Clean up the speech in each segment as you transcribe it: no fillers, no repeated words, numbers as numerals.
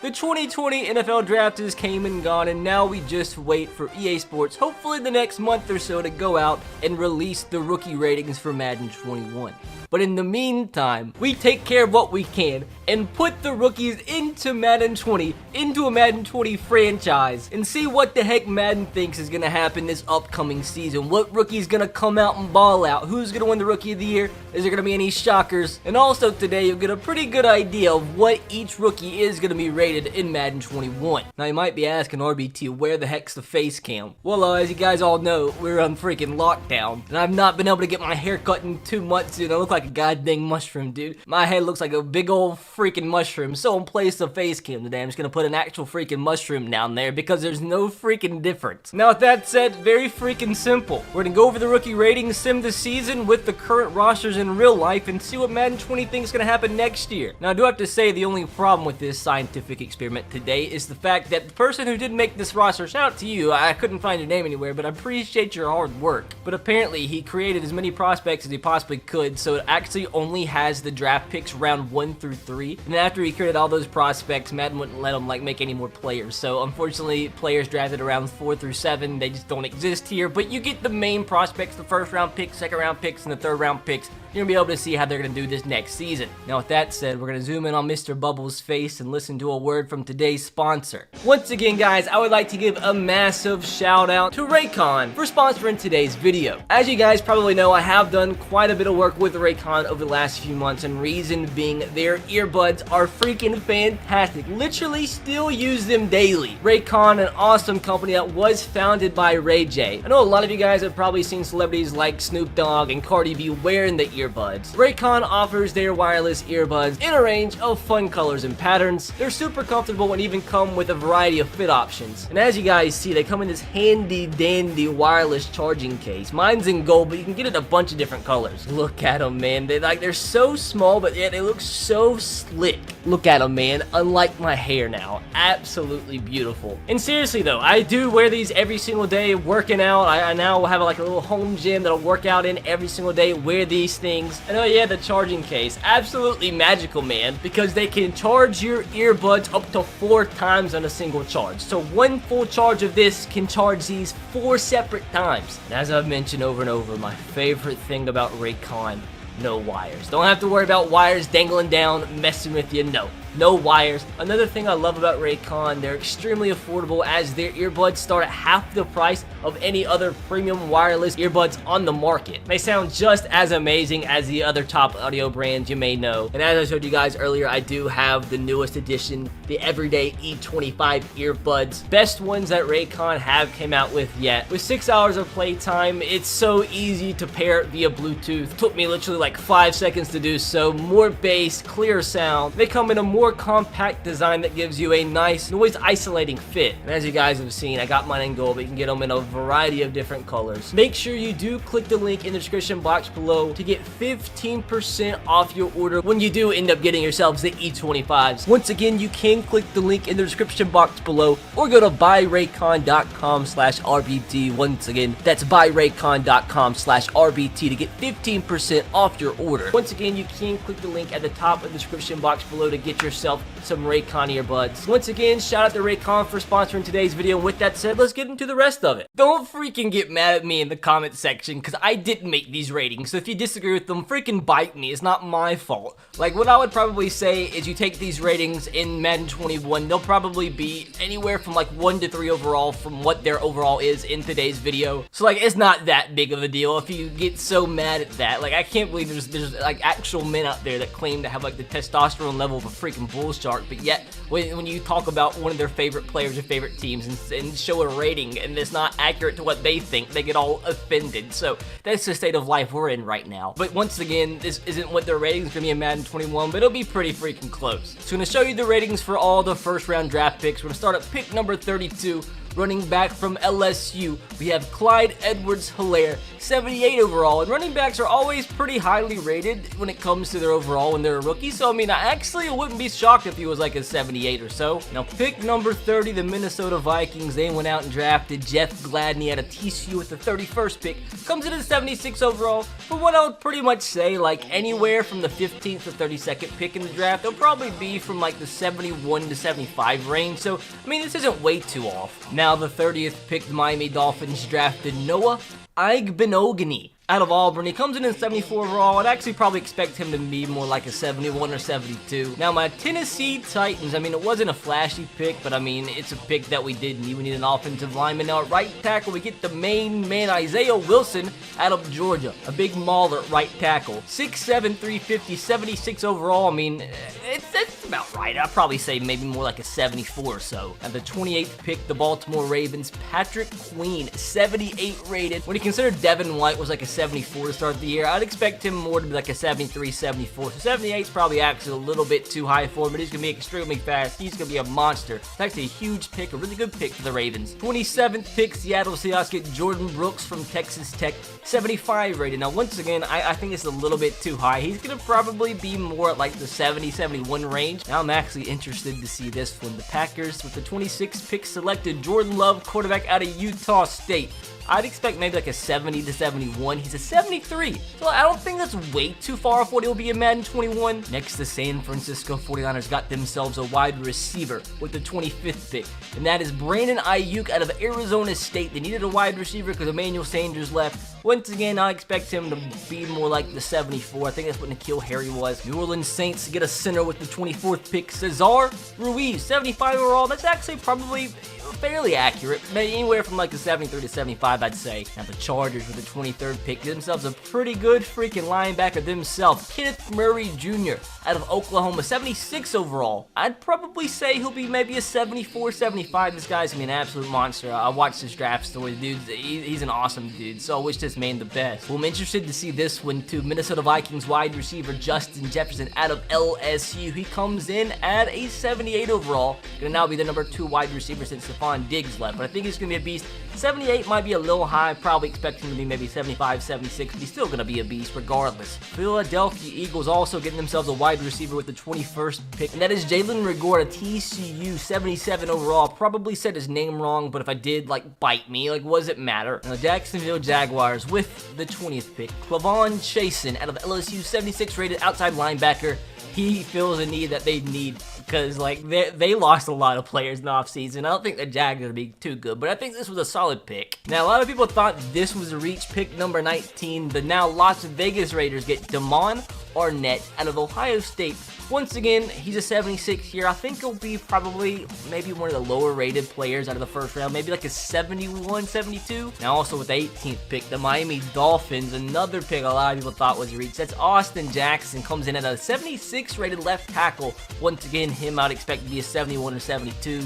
The 2020 NFL draft has came and gone, and now we just wait for EA Sports, hopefully the next month or so, to go out and release the rookie ratings for Madden 21. But in the meantime, we take care of what we can and put the rookies into Madden 20, into a Madden 20 franchise, and see what the heck Madden thinks is going to happen this upcoming season. What rookie's going to come out and ball out? Who's going to win the Rookie of the Year? Is there going to be any shockers? And also today, you'll get a pretty good idea of what each rookie is going to be rated in Madden 21. Now, you might be asking RBT, where the heck's the face cam? Well, as you guys all know, we're on freaking lockdown, and I've not been able to get my hair cut in 2 months, dude. I look like a goddamn mushroom, dude. My head looks like a big old freaking mushroom. So in place of face cam today, I'm just gonna put an actual freaking mushroom down there because there's no freaking difference. Now, with that said, very freaking simple. We're gonna go over the rookie ratings, sim the season with the current rosters in real life, and see what Madden 20 thinks is gonna happen next year. Now, I do have to say the only problem with this scientific experiment today is the fact that the person who did make this roster, shout out to you, I couldn't find your name anywhere, but I appreciate your hard work. But apparently, he created as many prospects as he possibly could, so it actually only has the draft picks round 1 through 3. And after he created all those prospects, Madden wouldn't let him make any more players. So unfortunately, players drafted around 4 through 7, they just don't exist here. But you get the main prospects, the first round picks, second round picks, and the third round picks. You're gonna be able to see how they're gonna do this next season. Now, with that said, we're gonna zoom in on Mr. Bubble's face and listen to a word from today's sponsor. Once again, guys, I would like to give a massive shout out to Raycon for sponsoring today's video. As you guys probably know, I have done quite a bit of work with Raycon over the last few months, and reason being, their earbuds are freaking fantastic. Literally still use them daily. Raycon, an awesome company that was founded by Ray J. I know a lot of you guys have probably seen celebrities like Snoop Dogg and Cardi B wearing the earbuds. Raycon offers their wireless earbuds in a range of fun colors and patterns. They're super comfortable and even come with a variety of fit options. And as you guys see, they come in this handy dandy wireless charging case. Mine's in gold, but you can get it in a bunch of different colors. Look at them, man. They're so small, but yet they look so slick. Look at them, man. Unlike my hair now. Absolutely beautiful. And seriously though, I do wear these every single day working out. I now have a little home gym that I'll work out in every single day. Wear these things. And oh yeah, the charging case. Absolutely magical, man, because they can charge your earbuds up to 4 times on a single charge. So one full charge of this can charge these 4 separate times. And as I've mentioned over and over, my favorite thing about Raycon, no wires. Don't have to worry about wires dangling down, messing with you. No wires. Another thing I love about Raycon, they're extremely affordable as their earbuds start at half the price of any other premium wireless earbuds on the market. They sound just as amazing as the other top audio brands you may know. And as I showed you guys earlier, I do have the newest edition, the Everyday E25 earbuds. Best ones that Raycon have came out with yet. With 6 hours of playtime, it's so easy to pair it via Bluetooth. Took me literally like 5 seconds to do so. More bass, clear sound. They come in a more compact design that gives you a nice noise isolating fit. And as you guys have seen, I got mine in gold, but you can get them in a variety of different colors. Make sure you do click the link in the description box below to get 15% off your order when you do end up getting yourselves the E25s. Once again, you can click the link in the description box below or go to buyraycon.com/RBT. Once again, that's buyraycon.com/RBT to get 15% off your order. Once again, you can click the link at the top of the description box below to get yourself some Raycon earbuds. Once again, shout out to Raycon for sponsoring today's video. And with that said, let's get into the rest of it. Don't freaking get mad at me in the comment section, because I didn't make these ratings. So if you disagree with them, freaking bite me. It's not my fault. Like, what I would probably say is you take these ratings in Madden 21, they'll probably be anywhere from like 1 to 3 overall from what their overall is in today's video. So like, it's not that big of a deal if you get so mad at that. Like, I can't believe there's like actual men out there that claim to have like the testosterone level of a freaking bull shark, but yet when you talk about one of their favorite players or favorite teams and show a rating and it's not accurate to what they think, they get all offended. So that's the state of life we're in right now. But once again, this isn't what their ratings are gonna be in Madden 21, but it'll be pretty freaking close. So I'm gonna show you the ratings for all the first round draft picks. We're gonna start at pick number 32. Running back from LSU, we have Clyde Edwards-Helaire, 78 overall, and running backs are always pretty highly rated when it comes to their overall when they're a rookie, so I mean, I actually wouldn't be shocked if he was like a 70 78 or so. Now, pick number 30, the Minnesota Vikings, they went out and drafted Jeff Gladney out of TCU with the 31st pick. Comes in at 76 overall. For what I would pretty much say, like anywhere from the 15th to 32nd pick in the draft, it'll probably be from like the 71 to 75 range. So, I mean, this isn't way too off. Now, the 30th pick, the Miami Dolphins drafted Noah Igbinoghene out of Auburn. He comes in at 74 overall. I'd actually probably expect him to be more like a 71 or 72. Now, my Tennessee Titans, I mean, it wasn't a flashy pick, but I mean, it's a pick that we did need. We need an offensive lineman. Now, at right tackle, we get the main man, Isaiah Wilson, out of Georgia. A big mauler at right tackle. 6'7", 350, 76 overall. I mean, it's about right. I'd probably say maybe more like a 74 or so. At the 28th pick, the Baltimore Ravens, Patrick Queen, 78 rated. When you consider Devin White was like a 74 to start the year, I'd expect him more to be like a 73, 74. So 78 is probably actually a little bit too high for him, but he's going to be extremely fast. He's going to be a monster. It's actually a huge pick, a really good pick for the Ravens. 27th pick, Seattle Seahawks get Jordan Brooks from Texas Tech, 75 rated. Now, once again, I think it's a little bit too high. He's going to probably be more at like the 70, 71 range. Now, I'm actually interested to see this one. The Packers, with the 26th pick, selected Jordan Love, quarterback out of Utah State. I'd expect maybe like a 70 to 71. He's a 73. So I don't think that's way too far off what he'll be in Madden 21. Next, the San Francisco 49ers got themselves a wide receiver with the 25th pick. And that is Brandon Ayuk out of Arizona State. They needed a wide receiver because Emmanuel Sanders left. Once again, I expect him to be more like the 74. I think that's what N'Keal Harry was. New Orleans Saints get a center with the 24th pick. Cesar Ruiz, 75 overall. That's actually probably fairly accurate. Maybe anywhere from like a 73 to 75, I'd say. Now, the Chargers with the 23rd pick get themselves a pretty good freaking linebacker themselves. Kenneth Murray Jr. out of Oklahoma, 76 overall. I'd probably say he'll be maybe a 74, 75. This guy's gonna be an absolute monster. I watched his draft story, dude. He's an awesome dude, so I wish this man the best. Well, I'm interested to see this one too. Minnesota Vikings wide receiver Justin Jefferson out of LSU. He comes in at a 78 overall. Gonna now be the number 2 wide receiver since Stephon Diggs left, but I think he's gonna be a beast. 78 might be a little high. Probably expect him to be maybe 75, 76, but he's still gonna be a beast regardless. Philadelphia Eagles also getting themselves a wide receiver with the 21st pick, and that is Jalen Rigor at TCU, 77 overall. Probably said his name wrong, but if I did, like, bite me. Like, what does it matter? And the Jacksonville Jaguars with the 20th pick, Clavon Chasen out of LSU, 76 rated outside linebacker. He feels a need that they need because, like, they lost a lot of players in the offseason. I don't think the Jags are going to be too good, but I think this was a solid pick. Now, a lot of people thought this was a reach. Pick number 19. The now Las Vegas Raiders get Damon Arnett out of Ohio State. Once again, he's a 76 here. I think he'll be probably maybe one of the lower rated players out of the first round, maybe like a 71, 72. Now also with the 18th pick, the Miami Dolphins, another pick a lot of people thought was a reach. That's Austin Jackson, comes in at a 76 rated left tackle. Once again, him I'd expect to be a 71 or 72.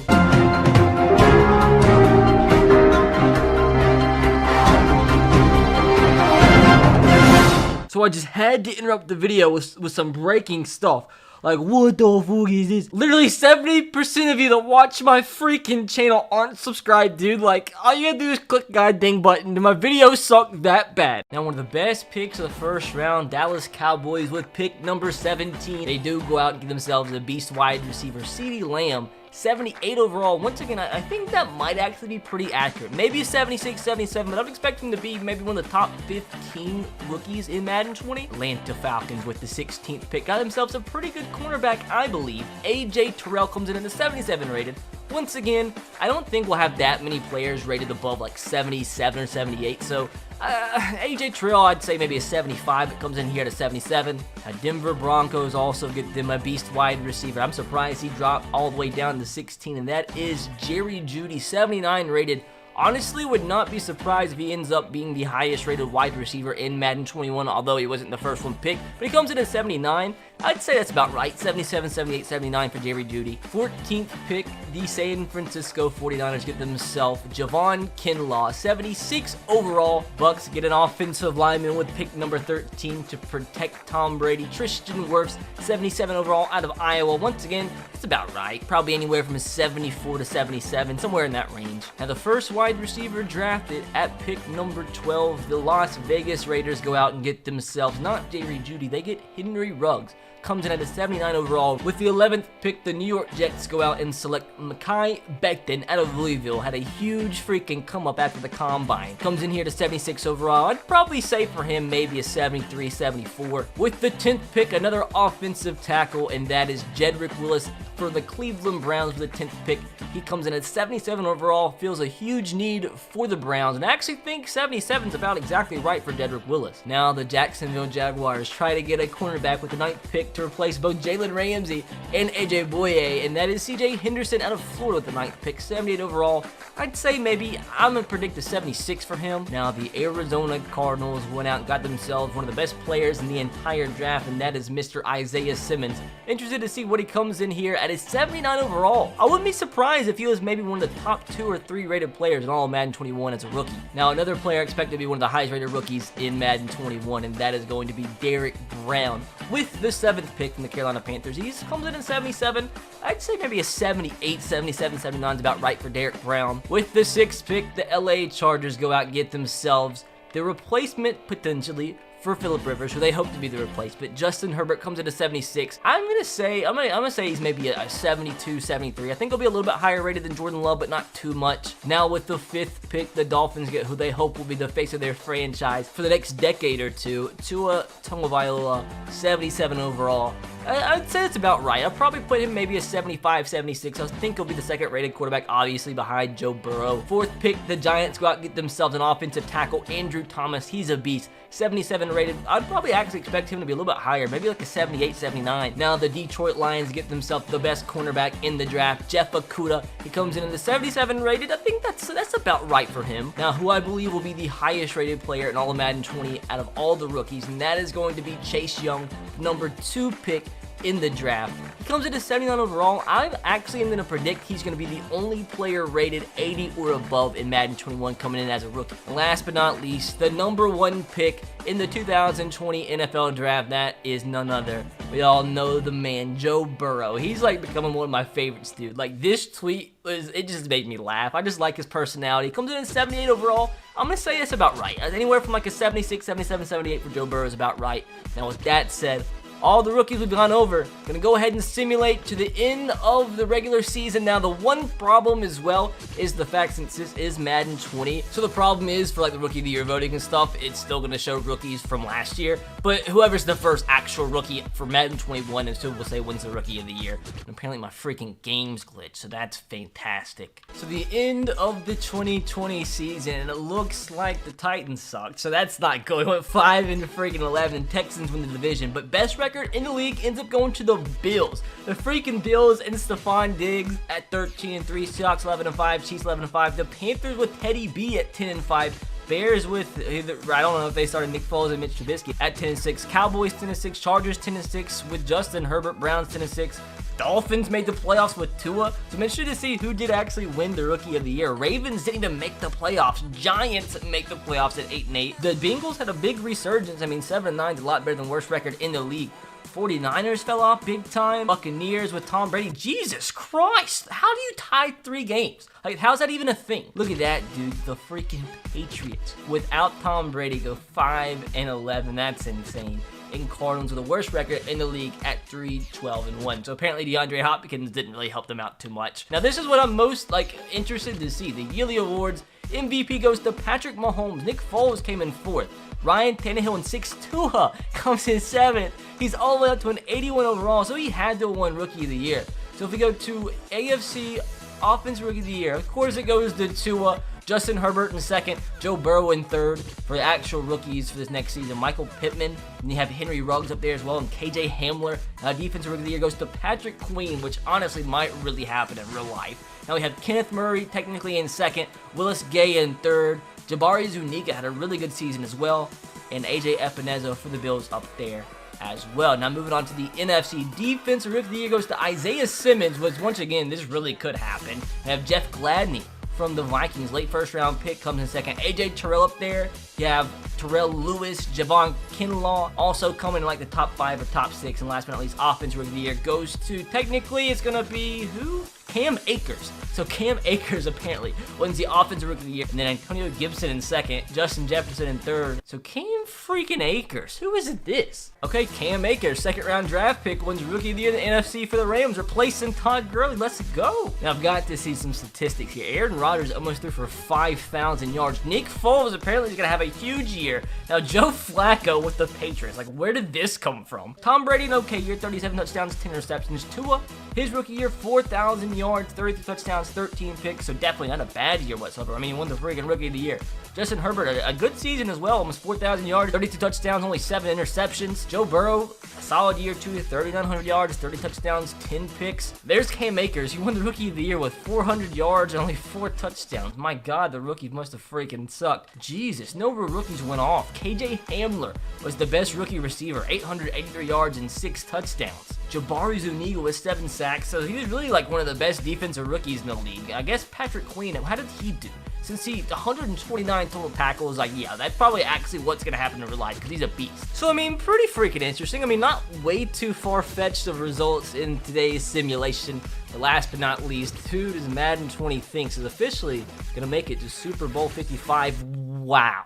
So I just had to interrupt the video with some breaking stuff. Like, what the fuck is this? Literally 70% of you that watch my freaking channel aren't subscribed, dude. Like, all you gotta do is click the goddamn button. My videos suck that bad. Now, one of the best picks of the first round, Dallas Cowboys with pick number 17. They do go out and give themselves a beast wide receiver, CeeDee Lamb. 78 overall. Once again, I think that might actually be pretty accurate. Maybe 76, 77, but I'm expecting to be maybe one of the top 15 rookies in Madden 20. Atlanta Falcons with the 16th pick got themselves a pretty good cornerback, I believe. AJ Terrell comes in at the 77 rated. Once again, I don't think we'll have that many players rated above like 77 or 78, so AJ Terrell, I'd say maybe a 75. It comes in here to 77. Denver Broncos also get them a beast wide receiver. I'm surprised he dropped all the way down to 16, and that is Jerry Jeudy, 79 rated. Honestly, would not be surprised if he ends up being the highest rated wide receiver in Madden 21, although he wasn't the first one picked. But he comes in at 79. I'd say that's about right. 77, 78, 79 for Jerry Jeudy. 14th pick, the San Francisco 49ers get themselves Javon Kinlaw, 76 overall. Bucks get an offensive lineman with pick number 13 to protect Tom Brady. Tristan Wirfs, 77 overall out of Iowa. Once again, it's about right. Probably anywhere from a 74 to 77, somewhere in that range. Now, the first wide receiver drafted at pick number 12, the Las Vegas Raiders go out and get themselves not Jerry Jeudy, they get Henry Ruggs. comes in at a 79 overall. With the 11th pick, the New York Jets go out and select Mekhi Becton out of Louisville. Had a huge freaking come up after the combine. Comes in here to 76 overall. I'd probably say for him maybe a 73, 74. With the 10th pick, another offensive tackle, and that is Jedrick Willis for the Cleveland Browns with the 10th pick. He comes in at 77 overall, feels a huge need for the Browns, and I actually think 77 is about exactly right for Jedrick Willis. Now the Jacksonville Jaguars try to get a cornerback with the 9th pick to replace both Jalen Ramsey and AJ Boye, and that is CJ Henderson out of Florida with the 9th pick, 78 overall. I'd say maybe I'm going to predict a 76 for him. Now the Arizona Cardinals went out and got themselves one of the best players in the entire draft, and that is Mr. Isaiah Simmons. Interested to see what he comes in here at a 79 overall. I wouldn't be surprised if he was maybe one of the top 2 or 3 rated players in all of Madden 21 as a rookie. Now another player expected to be one of the highest rated rookies in Madden 21, and that is going to be Derrick Brown with the 7th pick from the Carolina Panthers. He comes in at 77. I'd say maybe a 78, 77, 79 is about right for Derrick Brown. With the 6th pick, the LA Chargers go out and get themselves the replacement potentially for Phillip Rivers, who they hope to be the replacement. Justin Herbert comes in at 76. I'm gonna say he's maybe a 72, 73. I think he'll be a little bit higher rated than Jordan Love, but not too much. Now with the 5th pick, the Dolphins get who they hope will be the face of their franchise for the next decade or two, Tua Tagovailoa, 77 overall. I'd say it's about right. I'll probably put him maybe a 75, 76. I think he'll be the 2nd rated quarterback, obviously behind Joe Burrow. 4th pick, the Giants go out and get themselves an offensive tackle, Andrew Thomas. He's a beast. 77 rated. I'd probably actually expect him to be a little bit higher, maybe like a 78, 79. Now the Detroit Lions get themselves the best cornerback in the draft, Jeff Okudah. He comes in at the 77 rated. I think that's about right for him. Now who I believe will be the highest rated player in all of Madden 20 out of all the rookies, and that is going to be Chase Young, number 2 pick in the draft. He comes in at 79 overall. I actually am going to predict he's going to be the only player rated 80 or above in Madden 21 coming in as a rookie. And last but not least, the number 1 pick in the 2020 NFL draft, that is none other. We all know the man, Joe Burrow. He's like becoming one of my favorites, dude. Like this tweet it just made me laugh. I just like his personality. He comes in at 78 overall. I'm going to say that's about right. Anywhere from like a 76, 77, 78 for Joe Burrow is about right. Now with that said, all the rookies we've gone over, gonna go ahead and simulate to the end of the regular season. Now, the one problem as well is the fact since this is Madden 20, so the problem is for like the Rookie of the Year voting and stuff, it's still gonna show rookies from last year, but whoever's the first actual rookie for Madden 21 and still will say wins the Rookie of the Year. And apparently my freaking game's glitched, so that's fantastic. So the end of the 2020 season, and it looks like the Titans sucked, so that's not good. We went 5 and freaking 11, and Texans win the division, but best record in the league ends up going to the Bills. The freaking Bills and Stephon Diggs at 13-3, Seahawks 11-5, Chiefs 11-5, the Panthers with Teddy B at 10-5, Bears with, I don't know if they started Nick Foles and Mitch Trubisky at 10-6, Cowboys 10-6, Chargers 10-6 with Justin Herbert, Browns 10-6, Dolphins made the playoffs with Tua. So make sure to see who did actually win the Rookie of the Year. Ravens didn't even make the playoffs. Giants make the playoffs at 8-8. The Bengals had a big resurgence. I mean, 7-9 is a lot better than worst record in the league. 49ers fell off big time. Buccaneers with Tom Brady. Jesus Christ. How do you tie 3 games? Like, how's that even a thing? Look at that, dude. The freaking Patriots without Tom Brady go 5-11. That's insane. And Cardinals with the worst record in the league at 3-12-1. So apparently DeAndre Hopkins didn't really help them out too much. Now this is what I'm most interested to see. The yearly awards. MVP goes to Patrick Mahomes. Nick Foles came in 4th. Ryan Tannehill in 6th. Tua comes in 7th. He's all the way up to an 81 overall, so he had to win Rookie of the Year. So if we go to AFC Offensive Rookie of the Year, of course it goes to Tua. Justin Herbert in 2nd, Joe Burrow in 3rd. For the actual rookies for this next season, Michael Pittman, and you have Henry Ruggs up there as well, and KJ Hamler. Defensive Rookie of the Year goes to Patrick Queen, which honestly might really happen in real life. Now we have Kenneth Murray technically in 2nd, Willis Gay in 3rd, Jabari Zuniga had a really good season as well, and AJ Epineza for the Bills up there as well. Now moving on to the NFC, Defensive Rookie of the Year goes to Isaiah Simmons, which once again, this really could happen. We have Jeff Gladney from the Vikings, late 1st round pick, comes in 2nd. AJ Terrell up there. You have Terrell Lewis, Javon Kinlaw also coming in like the top 5 or top 6. And last but not least, Offensive Rookie of the Year goes to, technically it's going to be who? Cam Akers. So Cam Akers apparently wins the Offensive Rookie of the Year, and then Antonio Gibson in second, Justin Jefferson in third. So Cam freaking Akers, who is this? Okay, Cam Akers, second round draft pick, wins Rookie of the Year in the NFC for the Rams, replacing Todd Gurley. Let's go. Now I've got to see some statistics here. Aaron Rodgers almost threw for 5,000 yards. Nick Foles apparently is gonna have a huge year. Now Joe Flacco with the Patriots. Like, where did this come from? Tom Brady, an okay year, 37 touchdowns, 10 interceptions. Tua, his rookie year, 4,000 yards, 33 touchdowns, 13 picks, so definitely not a bad year whatsoever. I mean, he won the freaking Rookie of the Year. Justin Herbert, a good season as well, almost 4,000 yards, 32 touchdowns, only 7 interceptions. Joe Burrow, a solid year too, 3,900 yards, 30 touchdowns, 10 picks. There's Cam Akers, he won the Rookie of the Year with 400 yards and only 4 touchdowns. My God, the rookies must have freaking sucked. Jesus, no real rookies went off. KJ Hamler was the best rookie receiver, 883 yards and 6 touchdowns. Jabari Zuniga with 7 sacks, so he was really like one of the best defensive rookies in the league. I guess Patrick Queen, how did he do? Since he 129 total tackles, like, yeah, that's probably actually what's going to happen in real life because he's a beast. So, I mean, pretty freaking interesting. I mean, not way too far-fetched of results in today's simulation. But last but not least, who does Madden 20 think is officially going to make it to Super Bowl 55? Wow.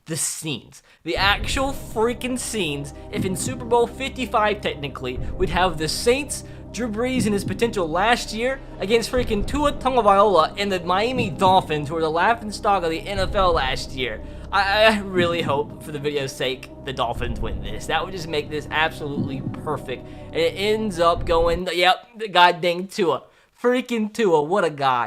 The scenes. The actual freaking scenes. If in Super Bowl 55, technically, we'd have the Saints, Drew Brees and his potential last year against freaking Tua Tagovailoa and the Miami Dolphins, who were the laughingstock of the NFL last year. I really hope, for the video's sake, the Dolphins win this. That would just make this absolutely perfect. And it ends up going, yep, the goddamn Tua. Freaking Tua, what a guy.